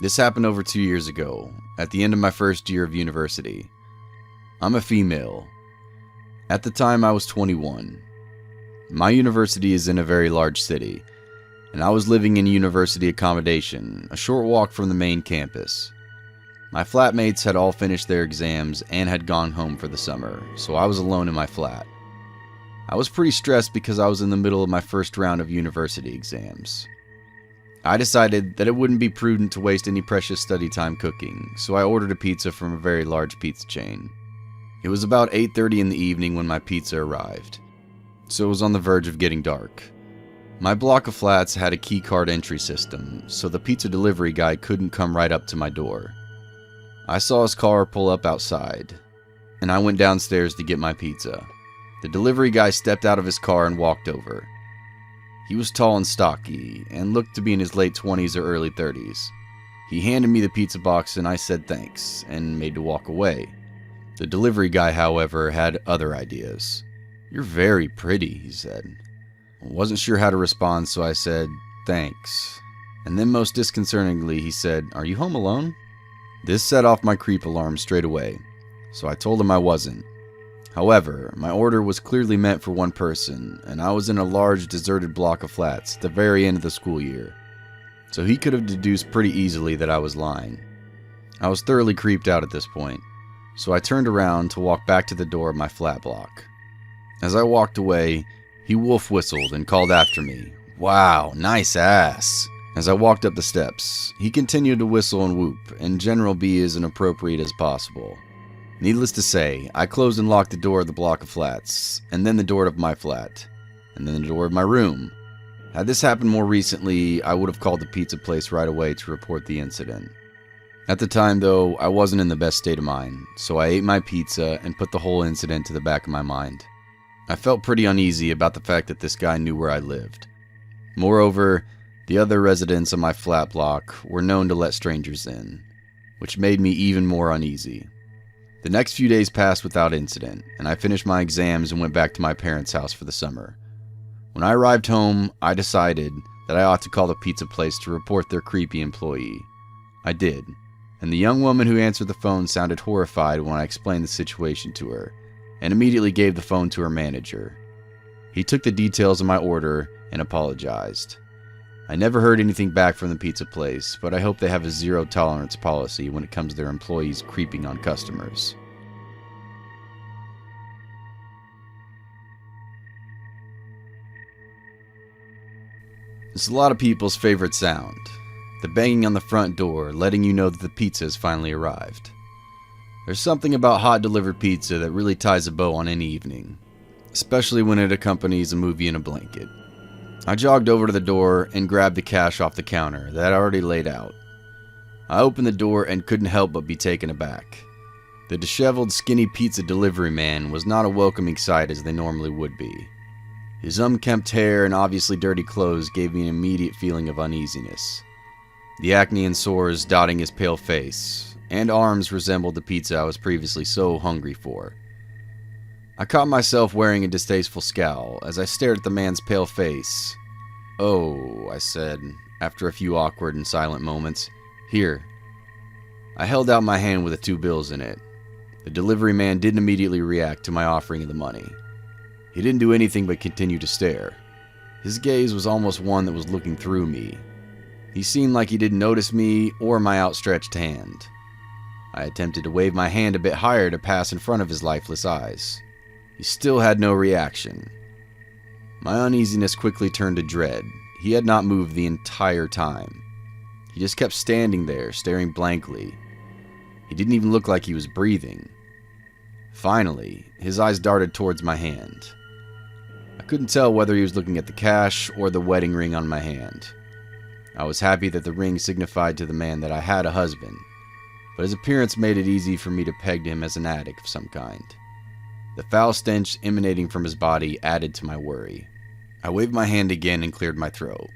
This happened over 2 years ago, at the end of my first year of university. I'm a female. At the time, I was 21. My university is in a very large city, and I was living in university accommodation, a short walk from the main campus. My flatmates had all finished their exams and had gone home for the summer, so I was alone in my flat. I was pretty stressed because I was in the middle of my first round of university exams. I decided that it wouldn't be prudent to waste any precious study time cooking, so I ordered a pizza from a very large pizza chain. It was about 8:30 in the evening when my pizza arrived, so it was on the verge of getting dark. My block of flats had a key card entry system, so the pizza delivery guy couldn't come right up to my door. I saw his car pull up outside, and I went downstairs to get my pizza. The delivery guy stepped out of his car and walked over. He was tall and stocky, and looked to be in his late 20s or early 30s. He handed me the pizza box and I said thanks, and made to walk away. The delivery guy, however, had other ideas. "You're very pretty," he said. I wasn't sure how to respond, so I said, "Thanks." And then most disconcertingly, he said, "Are you home alone?" This set off my creep alarm straight away, so I told him I wasn't. However, my order was clearly meant for one person, and I was in a large deserted block of flats at the very end of the school year, so he could have deduced pretty easily that I was lying. I was thoroughly creeped out at this point, so I turned around to walk back to the door of my flat block. As I walked away, he wolf whistled and called after me, "Wow, nice ass." As I walked up the steps, he continued to whistle and whoop, and general be as inappropriate as possible. Needless to say, I closed and locked the door of the block of flats, and then the door of my flat, and then the door of my room. Had this happened more recently, I would have called the pizza place right away to report the incident. At the time, though, I wasn't in the best state of mind, so I ate my pizza and put the whole incident to the back of my mind. I felt pretty uneasy about the fact that this guy knew where I lived. Moreover, the other residents of my flat block were known to let strangers in, which made me even more uneasy. The next few days passed without incident, and I finished my exams and went back to my parents' house for the summer. When I arrived home, I decided that I ought to call the pizza place to report their creepy employee. I did, and the young woman who answered the phone sounded horrified when I explained the situation to her, and immediately gave the phone to her manager. He took the details of my order and apologized. I never heard anything back from the pizza place, but I hope they have a zero-tolerance policy when it comes to their employees creeping on customers. It's a lot of people's favorite sound, the banging on the front door letting you know that the pizza has finally arrived. There's something about hot delivered pizza that really ties a bow on any evening, especially when it accompanies a movie in a blanket. I jogged over to the door and grabbed the cash off the counter that I'd already laid out. I opened the door and couldn't help but be taken aback. The disheveled, skinny pizza delivery man was not a welcoming sight as they normally would be. His unkempt hair and obviously dirty clothes gave me an immediate feeling of uneasiness. The acne and sores dotting his pale face, and arms resembled the pizza I was previously so hungry for. I caught myself wearing a distasteful scowl as I stared at the man's pale face. "Oh," I said, after a few awkward and silent moments. "Here." I held out my hand with the 2 bills in it. The delivery man didn't immediately react to my offering of the money. He didn't do anything but continue to stare. His gaze was almost one that was looking through me. He seemed like he didn't notice me or my outstretched hand. I attempted to wave my hand a bit higher to pass in front of his lifeless eyes. He still had no reaction. My uneasiness quickly turned to dread. He had not moved the entire time. He just kept standing there, staring blankly. He didn't even look like he was breathing. Finally, his eyes darted towards my hand. I couldn't tell whether he was looking at the cash or the wedding ring on my hand. I was happy that the ring signified to the man that I had a husband, but his appearance made it easy for me to peg him as an addict of some kind. The foul stench emanating from his body added to my worry. I waved my hand again and cleared my throat.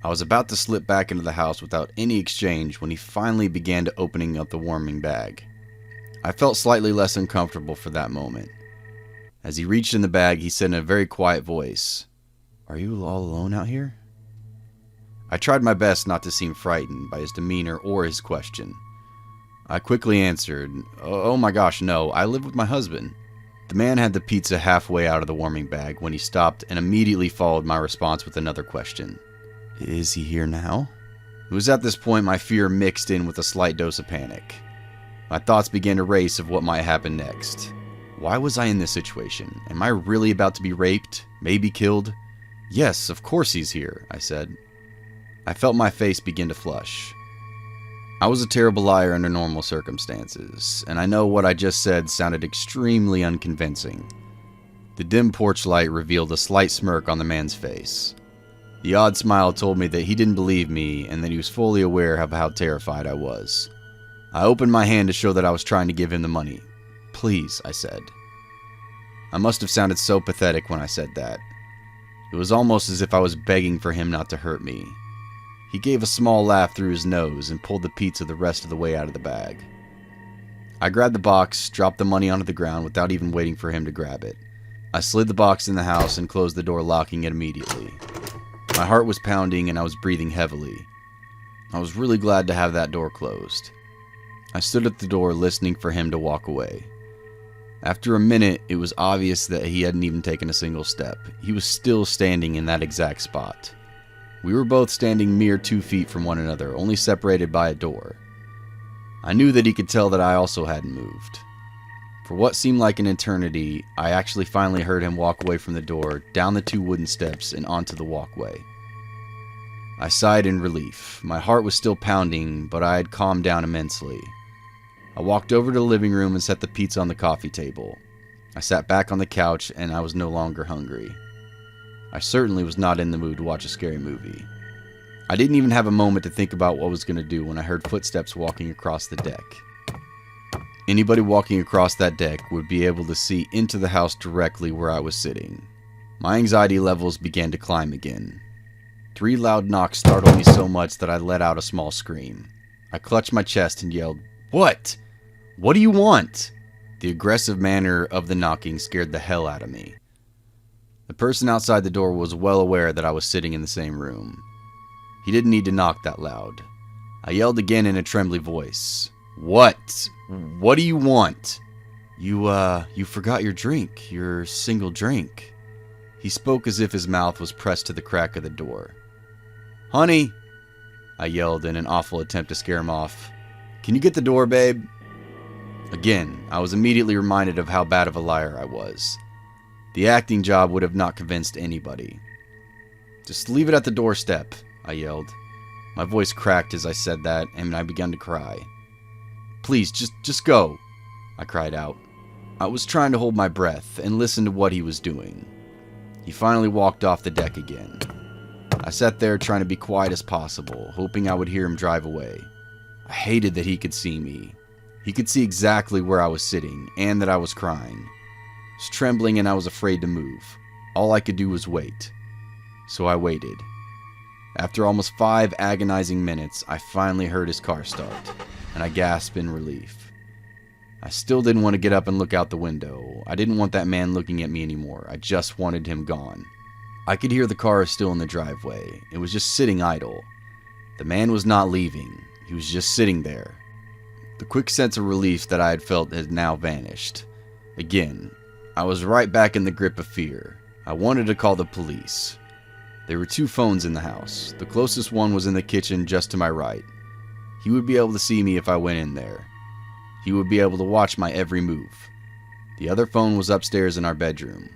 I was about to slip back into the house without any exchange when he finally began to opening up the warming bag. I felt slightly less uncomfortable for that moment. As he reached in the bag, he said in a very quiet voice, "Are you all alone out here?" I tried my best not to seem frightened by his demeanor or his question. I quickly answered, "Oh my gosh, no, I live with my husband." The man had the pizza halfway out of the warming bag when he stopped and immediately followed my response with another question. "Is he here now?" It was at this point my fear mixed in with a slight dose of panic. My thoughts began to race of what might happen next. Why was I in this situation? Am I really about to be raped? Maybe killed? "Yes, of course he's here," I said. I felt my face begin to flush. I was a terrible liar under normal circumstances, and I know what I just said sounded extremely unconvincing. The dim porch light revealed a slight smirk on the man's face. The odd smile told me that he didn't believe me and that he was fully aware of how terrified I was. I opened my hand to show that I was trying to give him the money. "Please," I said. I must have sounded so pathetic when I said that. It was almost as if I was begging for him not to hurt me. He gave a small laugh through his nose and pulled the pizza the rest of the way out of the bag. I grabbed the box, dropped the money onto the ground without even waiting for him to grab it. I slid the box in the house and closed the door, locking it immediately. My heart was pounding and I was breathing heavily. I was really glad to have that door closed. I stood at the door listening for him to walk away. After a minute, it was obvious that he hadn't even taken a single step. He was still standing in that exact spot. We were both standing mere 2 feet from one another, only separated by a door. I knew that he could tell that I also hadn't moved. For what seemed like an eternity, I actually finally heard him walk away from the door, down the 2 wooden steps, and onto the walkway. I sighed in relief. My heart was still pounding, but I had calmed down immensely. I walked over to the living room and set the pizza on the coffee table. I sat back on the couch and I was no longer hungry. I certainly was not in the mood to watch a scary movie. I didn't even have a moment to think about what I was going to do when I heard footsteps walking across the deck. Anybody walking across that deck would be able to see into the house directly where I was sitting. My anxiety levels began to climb again. 3 loud knocks startled me so much that I let out a small scream. I clutched my chest and yelled, "What? What do you want?" The aggressive manner of the knocking scared the hell out of me. The person outside the door was well aware that I was sitting in the same room. He didn't need to knock that loud. I yelled again in a trembly voice. "What? What do you want?" You forgot your drink, your single drink." He spoke as if his mouth was pressed to the crack of the door. "Honey," I yelled in an awful attempt to scare him off. "Can you get the door, babe?" Again, I was immediately reminded of how bad of a liar I was. The acting job would have not convinced anybody. "Just leave it at the doorstep," I yelled. My voice cracked as I said that, and I began to cry. "Please, just go," I cried out. I was trying to hold my breath and listen to what he was doing. He finally walked off the deck again. I sat there trying to be quiet as possible, hoping I would hear him drive away. I hated that he could see me. He could see exactly where I was sitting, and that I was crying. I was trembling and I was afraid to move. All I could do was wait. So I waited. After almost 5 agonizing minutes, I finally heard his car start, and I gasped in relief. I still didn't want to get up and look out the window. I didn't want that man looking at me anymore. I just wanted him gone. I could hear the car still in the driveway. It was just sitting idle. The man was not leaving. He was just sitting there. The quick sense of relief that I had felt had now vanished. Again, I was right back in the grip of fear. I wanted to call the police. There were 2 phones in the house. The closest one was in the kitchen just to my right. He would be able to see me if I went in there. He would be able to watch my every move. The other phone was upstairs in our bedroom.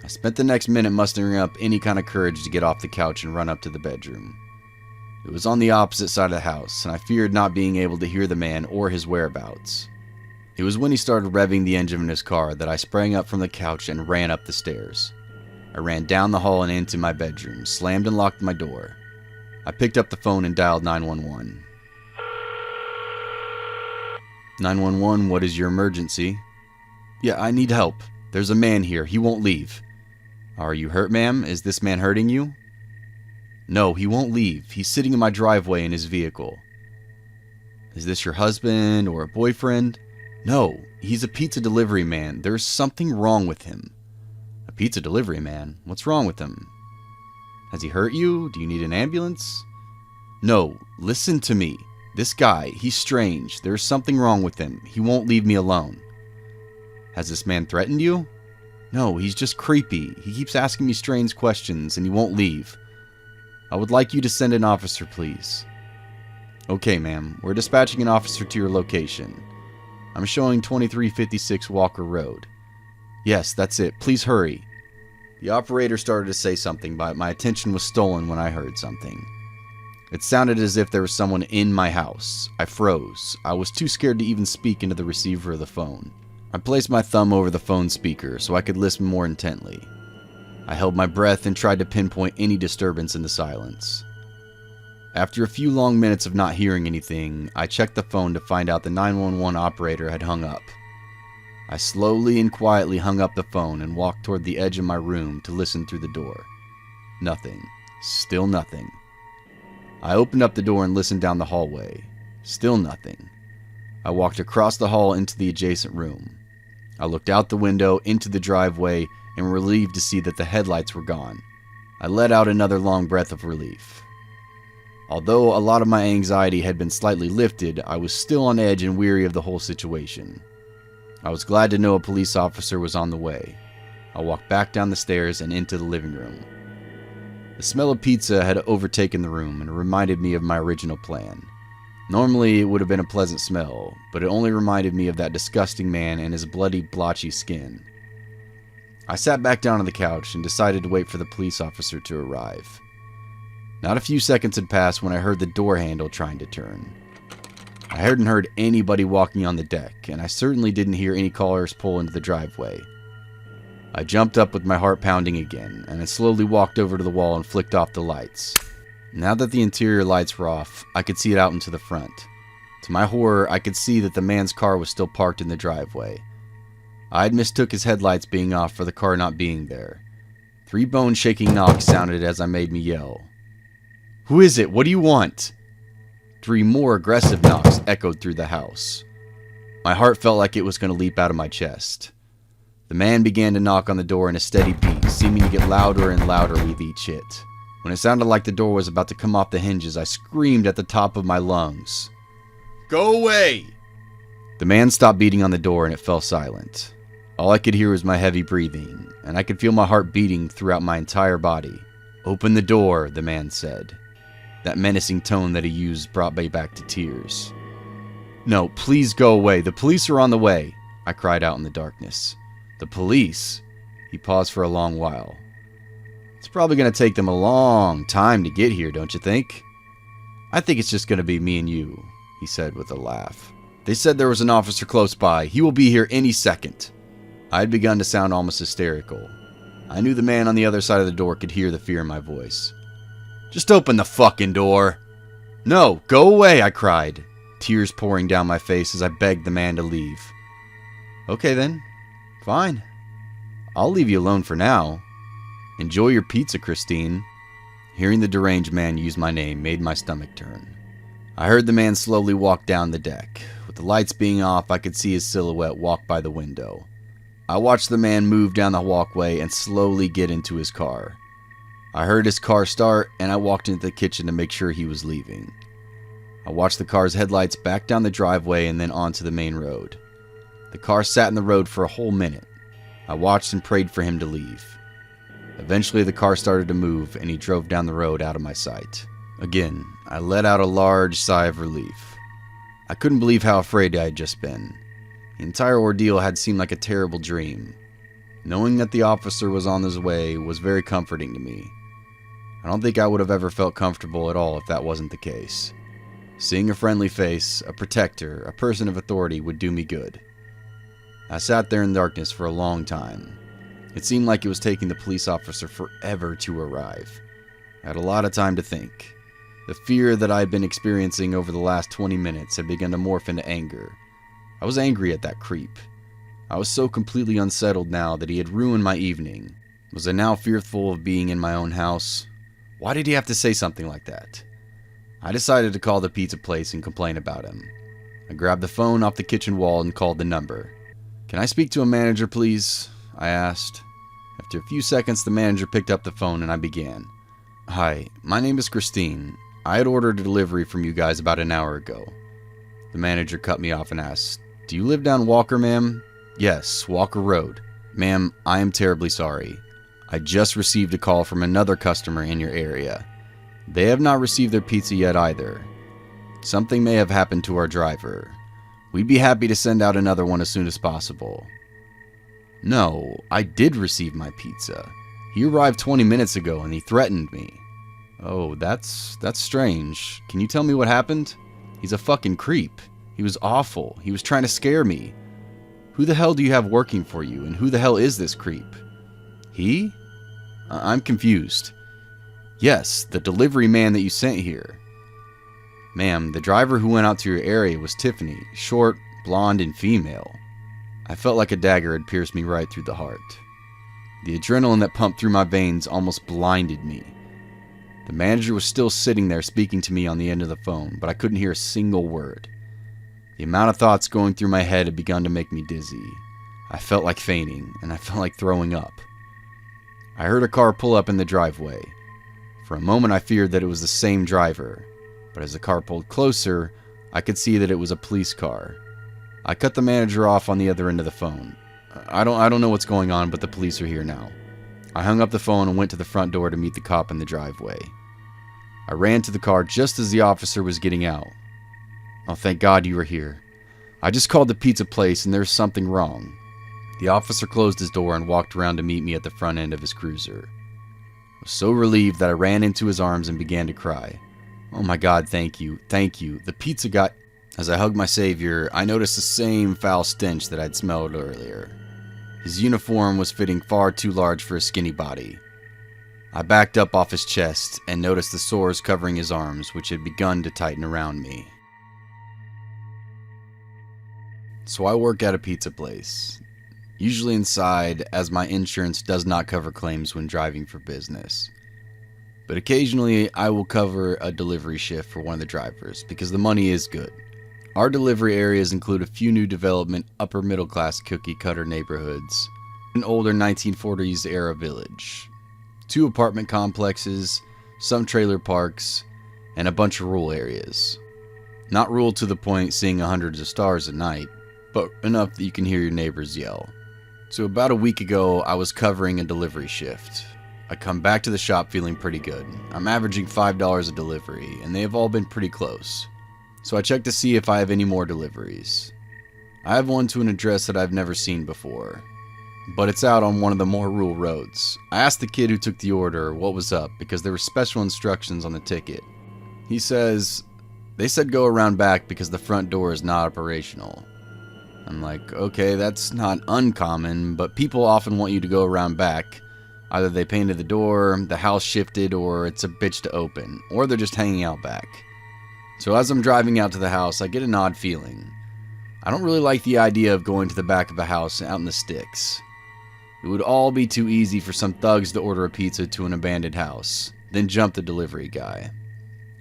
I spent the next minute mustering up any kind of courage to get off the couch and run up to the bedroom. It was on the opposite side of the house, and I feared not being able to hear the man or his whereabouts. It was when he started revving the engine in his car that I sprang up from the couch and ran up the stairs. I ran down the hall and into my bedroom, slammed and locked my door. I picked up the phone and dialed 911. 911, what is your emergency? Yeah, I need help. There's a man here. He won't leave. Are you hurt, ma'am? Is this man hurting you? No, he won't leave. He's sitting in my driveway in his vehicle. Is this your husband or a boyfriend? No, he's a pizza delivery man. There's something wrong with him. A pizza delivery man? What's wrong with him? Has he hurt you? Do you need an ambulance? No, listen to me. This guy, he's strange. There's something wrong with him. He won't leave me alone. Has this man threatened you? No, he's just creepy. He keeps asking me strange questions and he won't leave. I would like you to send an officer, please. Okay, ma'am. We're dispatching an officer to your location. I'm showing 2356 Walker Road. Yes, that's it. Please hurry. The operator started to say something, but my attention was stolen when I heard something. It sounded as if there was someone in my house. I froze. I was too scared to even speak into the receiver of the phone. I placed my thumb over the phone speaker so I could listen more intently. I held my breath and tried to pinpoint any disturbance in the silence. After a few long minutes of not hearing anything, I checked the phone to find out the 911 operator had hung up. I slowly and quietly hung up the phone and walked toward the edge of my room to listen through the door. Nothing. Still nothing. I opened up the door and listened down the hallway. Still nothing. I walked across the hall into the adjacent room. I looked out the window into the driveway and was relieved to see that the headlights were gone. I let out another long breath of relief. Although a lot of my anxiety had been slightly lifted, I was still on edge and weary of the whole situation. I was glad to know a police officer was on the way. I walked back down the stairs and into the living room. The smell of pizza had overtaken the room and reminded me of my original plan. Normally, it would have been a pleasant smell, but it only reminded me of that disgusting man and his bloody, blotchy skin. I sat back down on the couch and decided to wait for the police officer to arrive. Not a few seconds had passed when I heard the door handle trying to turn. I hadn't heard anybody walking on the deck, and I certainly didn't hear any cars pull into the driveway. I jumped up with my heart pounding again, and I slowly walked over to the wall and flicked off the lights. Now that the interior lights were off, I could see it out into the front. To my horror, I could see that the man's car was still parked in the driveway. I had mistook his headlights being off for the car not being there. 3 bone-shaking knocks sounded as I made me yell. "Who is it? What do you want?" 3 more aggressive knocks echoed through the house. My heart felt like it was going to leap out of my chest. The man began to knock on the door in a steady beat, seeming to get louder and louder with each hit. When it sounded like the door was about to come off the hinges, I screamed at the top of my lungs. "Go away!" The man stopped beating on the door and it fell silent. All I could hear was my heavy breathing, and I could feel my heart beating throughout my entire body. "Open the door," the man said. That menacing tone that he used brought me back to tears. "No, please go away. The police are on the way," I cried out in the darkness. "The police?" He paused for a long while. "It's probably going to take them a long time to get here, don't you think?" "I think it's just going to be me and you," he said with a laugh. "They said there was an officer close by. He will be here any second." I had begun to sound almost hysterical. I knew the man on the other side of the door could hear the fear in my voice. "Just open the fucking door." "No, go away," I cried, tears pouring down my face as I begged the man to leave. "Okay then, fine. I'll leave you alone for now. Enjoy your pizza, Christine." Hearing the deranged man use my name made my stomach turn. I heard the man slowly walk down the deck. With the lights being off, I could see his silhouette walk by the window. I watched the man move down the walkway and slowly get into his car. I heard his car start, and I walked into the kitchen to make sure he was leaving. I watched the car's headlights back down the driveway and then onto the main road. The car sat in the road for a whole minute. I watched and prayed for him to leave. Eventually the car started to move, and he drove down the road out of my sight. Again, I let out a large sigh of relief. I couldn't believe how afraid I had just been. The entire ordeal had seemed like a terrible dream. Knowing that the officer was on his way was very comforting to me. I don't think I would have ever felt comfortable at all if that wasn't the case. Seeing a friendly face, a protector, a person of authority would do me good. I sat there in darkness for a long time. It seemed like it was taking the police officer forever to arrive. I had a lot of time to think. The fear that I had been experiencing over the last 20 minutes had begun to morph into anger. I was angry at that creep. I was so completely unsettled now that he had ruined my evening. Was I now fearful of being in my own house? Why did he have to say something like that? I decided to call the pizza place and complain about him. I grabbed the phone off the kitchen wall and called the number. "Can I speak to a manager, please?" I asked. After a few seconds, the manager picked up the phone and I began. Hi, my name is Christine. I had ordered a delivery from you guys about an hour ago. The manager cut me off and asked, "Do you live down Walker, ma'am?" "Yes, Walker Road." "Ma'am, I am terribly sorry. I just received a call from another customer in your area. They have not received their pizza yet either. Something may have happened to our driver. We'd be happy to send out another one as soon as possible." "No, I did receive my pizza. He arrived 20 minutes ago and he threatened me." "Oh, that's strange. Can you tell me what happened? He's a fucking creep. He was awful. He was trying to scare me. Who the hell do you have working for you, and who the hell is this creep?" "He? I'm confused." "Yes, the delivery man that you sent here." "Ma'am, the driver who went out to your area was Tiffany, short, blonde, and female." I felt like a dagger had pierced me right through the heart. The adrenaline that pumped through my veins almost blinded me. The manager was still sitting there speaking to me on the end of the phone, but I couldn't hear a single word. The amount of thoughts going through my head had begun to make me dizzy. I felt like fainting, and I felt like throwing up. I heard a car pull up in the driveway. For a moment I feared that it was the same driver, but as the car pulled closer, I could see that it was a police car. I cut the manager off on the other end of the phone. I don't know what's going on, but the police are here now." I hung up the phone and went to the front door to meet the cop in the driveway. I ran to the car just as the officer was getting out. "Oh, thank God you were here. I just called the pizza place and there's something wrong." The officer closed his door and walked around to meet me at the front end of his cruiser. I was so relieved that I ran into his arms and began to cry. "Oh my God, thank you, the pizza got..." As I hugged my savior, I noticed the same foul stench that I'd smelled earlier. His uniform was fitting far too large for his skinny body. I backed up off his chest and noticed the sores covering his arms, which had begun to tighten around me. So I work at a pizza place, usually inside, as my insurance does not cover claims when driving for business. But occasionally I will cover a delivery shift for one of the drivers because the money is good. Our delivery areas include a few new development upper middle class cookie cutter neighborhoods, an older 1940s era village, 2 apartment complexes, some trailer parks, and a bunch of rural areas. Not rural to the point seeing hundreds of stars at night, but enough that you can hear your neighbors yell. So about a week ago, I was covering a delivery shift. I come back to the shop feeling pretty good. I'm averaging $5 a delivery, and they have all been pretty close. So I check to see if I have any more deliveries. I have one to an address that I've never seen before, but it's out on one of the more rural roads. I asked the kid who took the order what was up because there were special instructions on the ticket. He says, "They said go around back because the front door is not operational." I'm like, okay, that's not uncommon, but people often want you to go around back. Either they painted the door, the house shifted, or it's a bitch to open, or they're just hanging out back. So as I'm driving out to the house, I get an odd feeling. I don't really like the idea of going to the back of a house out in the sticks. It would all be too easy for some thugs to order a pizza to an abandoned house, then jump the delivery guy.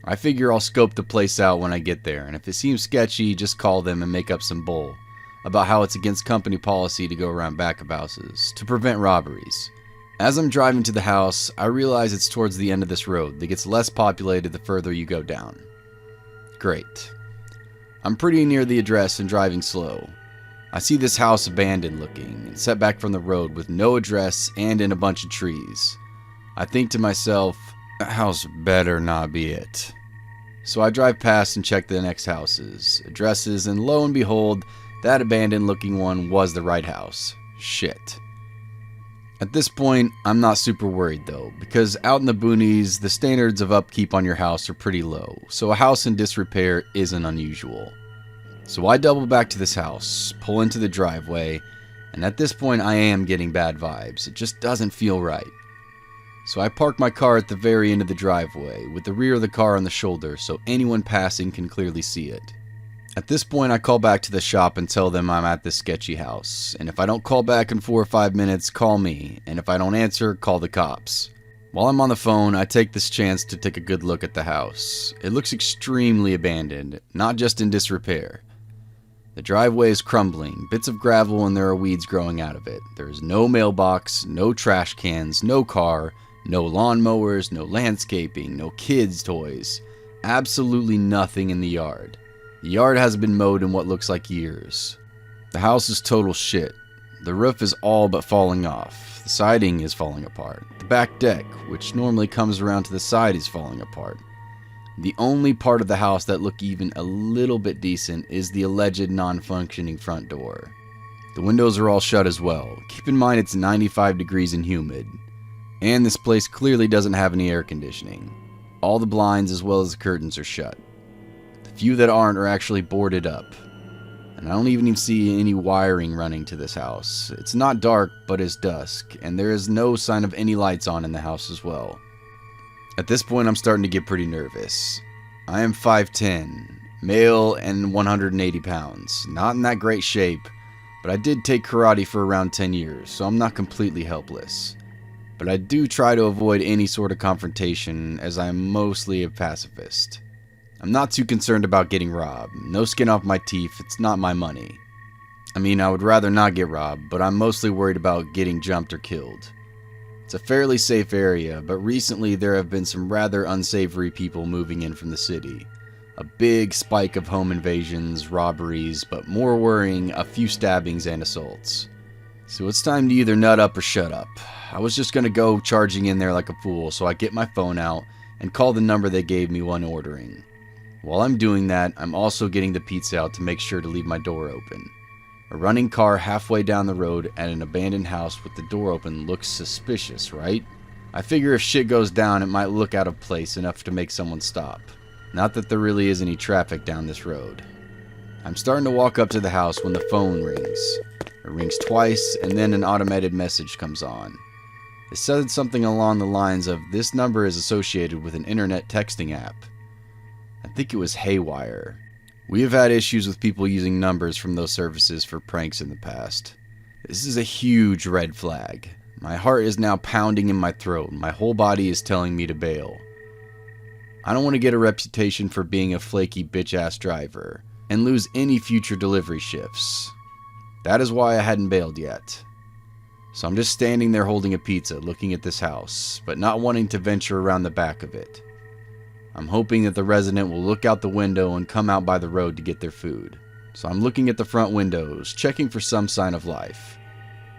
I figure I'll scope the place out when I get there, and if it seems sketchy, just call them and make up some bull about how it's against company policy to go around back of houses to prevent robberies. As I'm driving to the house, I realize it's towards the end of this road that gets less populated the further you go down. Great. I'm pretty near the address and driving slow. I see this house abandoned looking and set back from the road with no address and in a bunch of trees. I think to myself, that house better not be it. So I drive past and check the next houses, addresses, and lo and behold, that abandoned looking one was the right house. Shit. At this point, I'm not super worried though, because out in the boonies, the standards of upkeep on your house are pretty low, so a house in disrepair isn't unusual. So I double back to this house, pull into the driveway, and at this point I am getting bad vibes. It just doesn't feel right. So I park my car at the very end of the driveway, with the rear of the car on the shoulder so anyone passing can clearly see it. At this point, I call back to the shop and tell them I'm at this sketchy house, and if I don't call back in 4 or 5 minutes, call me, and if I don't answer, call the cops. While I'm on the phone, I take this chance to take a good look at the house. It looks extremely abandoned, not just in disrepair. The driveway is crumbling, bits of gravel, and there are weeds growing out of it. There is no mailbox, no trash cans, no car, No lawnmowers, no landscaping, no kids' toys. Absolutely nothing in the yard. The yard hasn't been mowed in what looks like years. The house is total shit. The roof is all but falling off. The siding is falling apart. The back deck, which normally comes around to the side, is falling apart. The only part of the house that look even a little bit decent is the alleged non-functioning front door. The windows are all shut as well. Keep in mind it's 95 degrees and humid. And this place clearly doesn't have any air conditioning. All the blinds as well as the curtains are shut. The few that aren't are actually boarded up. And I don't even see any wiring running to this house. It's not dark, but it's dusk, and there is no sign of any lights on in the house as well. At this point, I'm starting to get pretty nervous. I am 5'10", male, and 180 pounds. Not in that great shape, but I did take karate for around 10 years, so I'm not completely helpless. But I do try to avoid any sort of confrontation, as I am mostly a pacifist. I'm not too concerned about getting robbed. No skin off my teeth, it's not my money. I mean, I would rather not get robbed, but I'm mostly worried about getting jumped or killed. It's a fairly safe area, but recently there have been some rather unsavory people moving in from the city. A big spike of home invasions, robberies, but more worrying, a few stabbings and assaults. So it's time to either nut up or shut up. I was just gonna go charging in there like a fool, so I get my phone out and call the number they gave me when ordering. While I'm doing that, I'm also getting the pizza out to make sure to leave my door open. A running car halfway down the road at an abandoned house with the door open looks suspicious, right? I figure if shit goes down, it might look out of place enough to make someone stop. Not that there really is any traffic down this road. I'm starting to walk up to the house when the phone rings. It rings twice, and then an automated message comes on. It said something along the lines of, "This number is associated with an internet texting app." I think it was Haywire. We have had issues with people using numbers from those services for pranks in the past. This is a huge red flag. My heart is now pounding in my throat. My whole body is telling me to bail. I don't want to get a reputation for being a flaky bitch-ass driver and lose any future delivery shifts. That is why I hadn't bailed yet. So I'm just standing there holding a pizza, looking at this house, but not wanting to venture around the back of it. I'm hoping that the resident will look out the window and come out by the road to get their food. So I'm looking at the front windows, checking for some sign of life.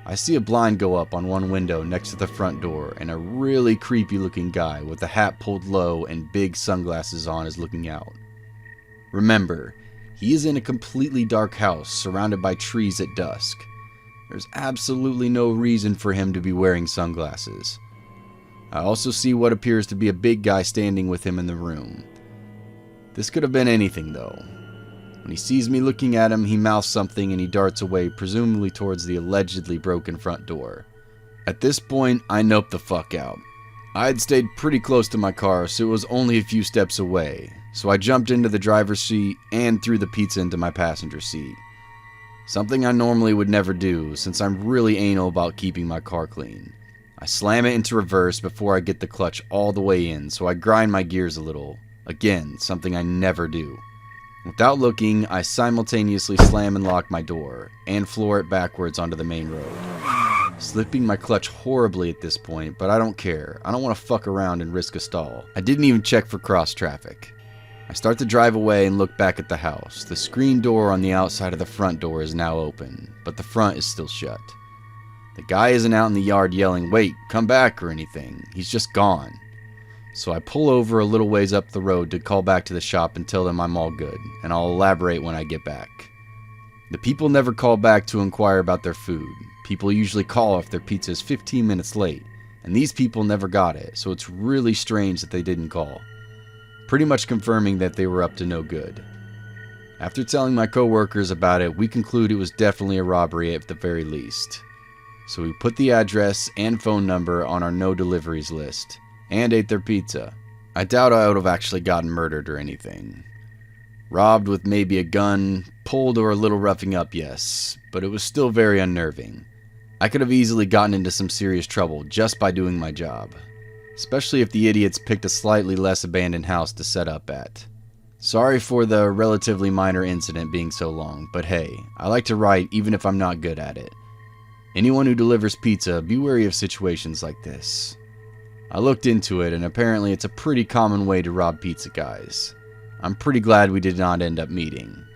I see a blind go up on one window next to the front door, and a really creepy looking guy with a hat pulled low and big sunglasses on is looking out. Remember, he is in a completely dark house surrounded by trees at dusk. There's absolutely no reason for him to be wearing sunglasses. I also see what appears to be a big guy standing with him in the room. This could have been anything though. When he sees me looking at him, he mouths something and he darts away, presumably towards the allegedly broken front door. At this point, I nope the fuck out. I had stayed pretty close to my car, so it was only a few steps away, so I jumped into the driver's seat and threw the pizza into my passenger seat. Something I normally would never do, since I'm really anal about keeping my car clean. I slam it into reverse before I get the clutch all the way in, so I grind my gears a little. Again, something I never do. Without looking, I simultaneously slam and lock my door, and floor it backwards onto the main road. Slipping my clutch horribly at this point, but I don't care. I don't want to fuck around and risk a stall. I didn't even check for cross traffic. I start to drive away and look back at the house. The screen door on the outside of the front door is now open, but the front is still shut. The guy isn't out in the yard yelling, "Wait, come back," or anything. He's just gone. So I pull over a little ways up the road to call back to the shop and tell them I'm all good, and I'll elaborate when I get back. The people never call back to inquire about their food. People usually call if their pizza is 15 minutes late, and these people never got it, so it's really strange that they didn't call. Pretty much confirming that they were up to no good. After telling my co-workers about it, we conclude it was definitely a robbery at the very least. So we put the address and phone number on our no deliveries list, and ate their pizza. I doubt I would have actually gotten murdered or anything. Robbed with maybe a gun, pulled or a little roughing up, yes, but it was still very unnerving. I could have easily gotten into some serious trouble just by doing my job. Especially if the idiots picked a slightly less abandoned house to set up at. Sorry for the relatively minor incident being so long, but hey, I like to write even if I'm not good at it. Anyone who delivers pizza, be wary of situations like this. I looked into it, and apparently it's a pretty common way to rob pizza guys. I'm pretty glad we did not end up meeting.